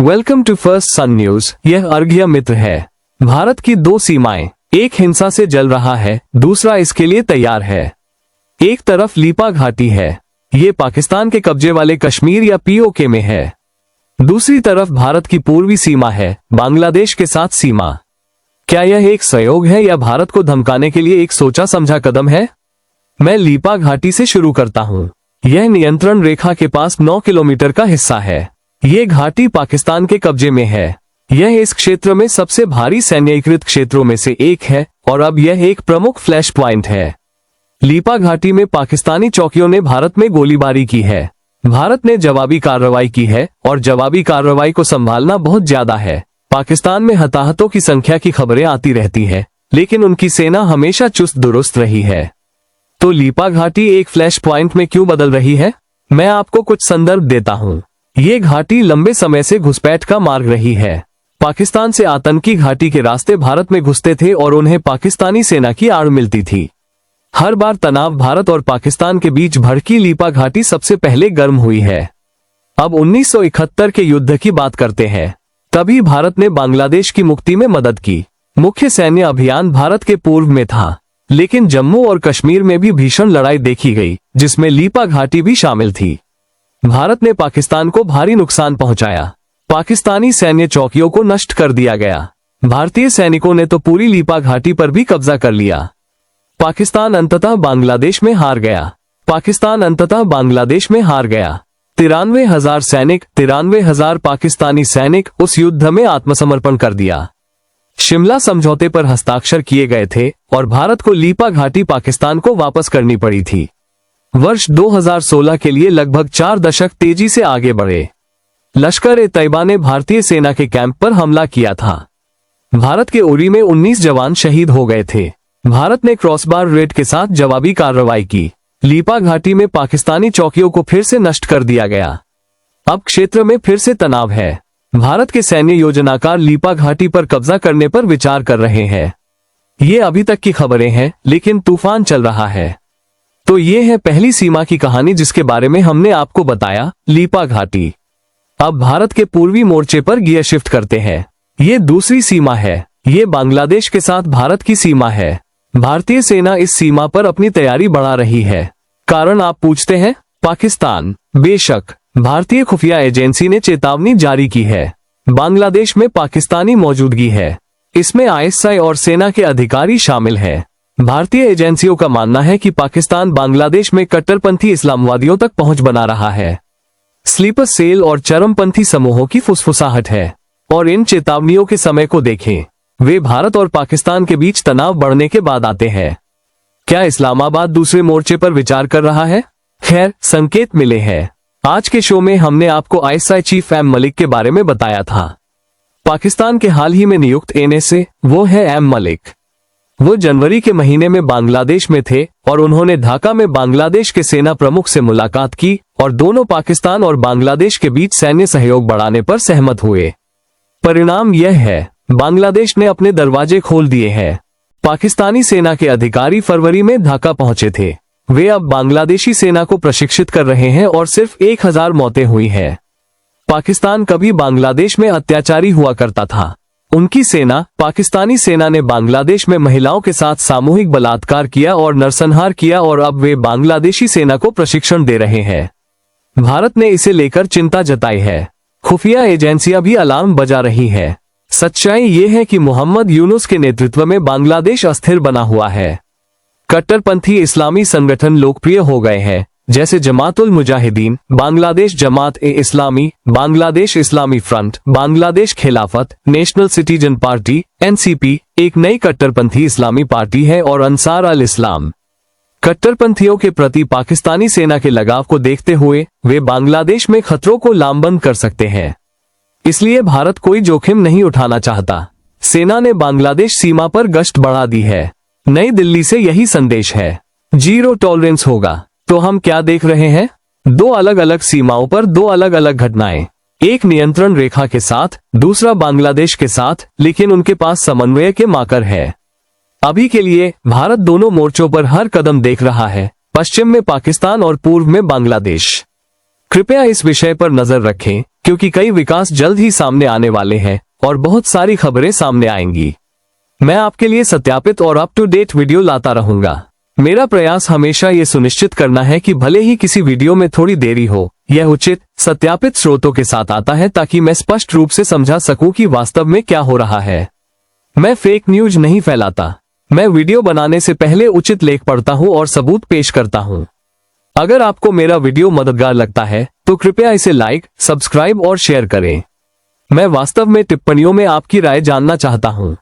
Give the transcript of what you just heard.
Welcome to first sun news. यह अर्घ्य मित्र है। भारत की दो सीमाएं, एक हिंसा से जल रहा है, दूसरा इसके लिए तैयार है। एक तरफ लीपा घाटी है, ये पाकिस्तान के कब्जे वाले कश्मीर या पीओके में है। दूसरी तरफ भारत की पूर्वी सीमा है, बांग्लादेश के साथ सीमा। क्या यह एक सहयोग है या भारत को धमकाने के लिए एक सोचा समझा कदम है? मैं लीपा घाटी से शुरू करता हूँ। यह नियंत्रण रेखा के पास 9 किलोमीटर का हिस्सा है। ये घाटी पाकिस्तान के कब्जे में है। यह इस क्षेत्र में सबसे भारी सैन्यीकृत क्षेत्रों में से एक है और अब यह एक प्रमुख फ्लैश पॉइंट है। लीपा घाटी में पाकिस्तानी चौकियों ने भारत में गोलीबारी की है। भारत ने जवाबी कार्रवाई की है और जवाबी कार्रवाई को संभालना बहुत ज्यादा है। पाकिस्तान में हताहतों की संख्या की खबरें आती रहती है, लेकिन उनकी सेना हमेशा चुस्त दुरुस्त रही है। तो लीपा घाटी एक फ्लैश पॉइंट में क्यों बदल रही है? मैं आपको कुछ संदर्भ देता हूँ। ये घाटी लंबे समय से घुसपैठ का मार्ग रही है। पाकिस्तान से आतंकी घाटी के रास्ते भारत में घुसते थे और उन्हें पाकिस्तानी सेना की आड़ मिलती थी। हर बार तनाव भारत और पाकिस्तान के बीच भड़की लीपा घाटी सबसे पहले गर्म हुई है। अब 1971 के युद्ध की बात करते हैं। तभी भारत ने बांग्लादेश की मुक्ति में मदद की। मुख्य सैन्य अभियान भारत के पूर्व में था, लेकिन जम्मू और कश्मीर में भी भीषण लड़ाई देखी गई, जिसमें लीपा घाटी भी शामिल थी। भारत ने पाकिस्तान को भारी नुकसान पहुंचाया। पाकिस्तानी सैन्य चौकियों को नष्ट कर दिया गया। भारतीय सैनिकों ने तो पूरी लीपा घाटी पर भी कब्जा कर लिया। पाकिस्तान अंततः बांग्लादेश में हार गया। 93,000 सैनिक, 93,000 पाकिस्तानी सैनिक उस युद्ध में आत्मसमर्पण कर दिया। शिमला समझौते पर हस्ताक्षर किए गए थे और भारत को लीपा घाटी पाकिस्तान को वापस करनी पड़ी थी। वर्ष 2016 के लिए लगभग 4 दशक तेजी से आगे बढ़े। लश्कर-ए-तैयबा ने भारतीय सेना के कैंप पर हमला किया था। भारत के उरी में 19 जवान शहीद हो गए थे। भारत ने क्रॉसबार रेड के साथ जवाबी कार्रवाई की। लीपा घाटी में पाकिस्तानी चौकियों को फिर से नष्ट कर दिया गया। अब क्षेत्र में फिर से तनाव है। भारत के सैन्य योजनाकार लीपा घाटी पर कब्जा करने पर विचार कर रहे हैं। ये अभी तक की खबरें हैं, लेकिन तूफान चल रहा है। तो ये है पहली सीमा की कहानी जिसके बारे में हमने आपको बताया, लीपा घाटी। अब भारत के पूर्वी मोर्चे पर गियर शिफ्ट करते हैं। ये दूसरी सीमा है। ये बांग्लादेश के साथ भारत की सीमा है। भारतीय सेना इस सीमा पर अपनी तैयारी बढ़ा रही है। कारण आप पूछते हैं? पाकिस्तान। बेशक, भारतीय खुफिया एजेंसी ने चेतावनी जारी की है। बांग्लादेश में पाकिस्तानी मौजूदगी है। इसमें आईएसआई और सेना के अधिकारी शामिल हैं। भारतीय एजेंसियों का मानना है कि पाकिस्तान बांग्लादेश में कट्टरपंथी इस्लामवादियों तक पहुंच बना रहा है। स्लीपर सेल और चरमपंथी समूहों की फुसफुसाहट है। और इन चेतावनियों के समय को देखें। वे भारत और पाकिस्तान के बीच तनाव बढ़ने के बाद आते हैं। क्या इस्लामाबाद दूसरे मोर्चे पर विचार कर रहा है? खैर, संकेत मिले हैं। आज के शो में हमने आपको आईएसआई चीफ एम मलिक के बारे में बताया था। पाकिस्तान के हाल ही में नियुक्त एनएसए, वो है एम मलिक। वो जनवरी के महीने में बांग्लादेश में थे और उन्होंने ढाका में बांग्लादेश के सेना प्रमुख से मुलाकात की और दोनों पाकिस्तान और बांग्लादेश के बीच सैन्य सहयोग बढ़ाने पर सहमत हुए। परिणाम यह है, बांग्लादेश ने अपने दरवाजे खोल दिए हैं। पाकिस्तानी सेना के अधिकारी फरवरी में ढाका पहुंचे थे। वे अब बांग्लादेशी सेना को प्रशिक्षित कर रहे हैं और सिर्फ 1000 मौतें हुई हैं। पाकिस्तान कभी बांग्लादेश में अत्याचारी हुआ करता था। उनकी सेना, पाकिस्तानी सेना ने बांग्लादेश में महिलाओं के साथ सामूहिक बलात्कार किया और नरसंहार किया और अब वे बांग्लादेशी सेना को प्रशिक्षण दे रहे हैं। भारत ने इसे लेकर चिंता जताई है। खुफिया एजेंसियां भी अलार्म बजा रही है। सच्चाई ये है कि मोहम्मद यूनुस के नेतृत्व में बांग्लादेश अस्थिर बना हुआ है। कट्टरपंथी इस्लामी संगठन लोकप्रिय हो गए हैं, जैसे जमात-उल मुजाहिदीन, बांग्लादेश जमात-ए-इस्लामी, बांग्लादेश इस्लामी फ्रंट, बांग्लादेश खिलाफत, नेशनल सिटीजन पार्टी, एनसीपी, एक नई कट्टरपंथी इस्लामी पार्टी है, और अंसार अल इस्लाम। कट्टरपंथियों के प्रति पाकिस्तानी सेना के लगाव को देखते हुए वे बांग्लादेश में खतरों को लामबंद कर सकते हैं। इसलिए भारत कोई जोखिम नहीं उठाना चाहता। सेना ने बांग्लादेश सीमा पर गश्त बढ़ा दी है। नई दिल्ली से यही संदेश है, जीरो टॉलरेंस होगा। तो हम क्या देख रहे हैं? 2 अलग अलग सीमाओं पर 2 अलग अलग घटनाएं। एक नियंत्रण रेखा के साथ, दूसरा बांग्लादेश के साथ, लेकिन उनके पास समन्वय के मार्कर है। अभी के लिए भारत दोनों मोर्चों पर हर कदम देख रहा है, पश्चिम में पाकिस्तान और पूर्व में बांग्लादेश। कृपया इस विषय पर नजर रखें। क्योंकि कई विकास जल्द ही सामने आने वाले हैं और बहुत सारी खबरें सामने आएंगी। मैं आपके लिए सत्यापित और अप टू डेट वीडियो लाता रहूंगा। मेरा प्रयास हमेशा ये सुनिश्चित करना है कि भले ही किसी वीडियो में थोड़ी देरी हो, यह उचित सत्यापित स्रोतों के साथ आता है ताकि मैं स्पष्ट रूप से समझा सकूं कि वास्तव में क्या हो रहा है। मैं फेक न्यूज नहीं फैलाता। मैं वीडियो बनाने से पहले उचित लेख पढ़ता हूं और सबूत पेश करता हूं। अगर आपको मेरा वीडियो मददगार लगता है तो कृपया इसे लाइक, सब्सक्राइब और शेयर करें। मैं वास्तव में टिप्पणियों में आपकी राय जानना चाहता हूं।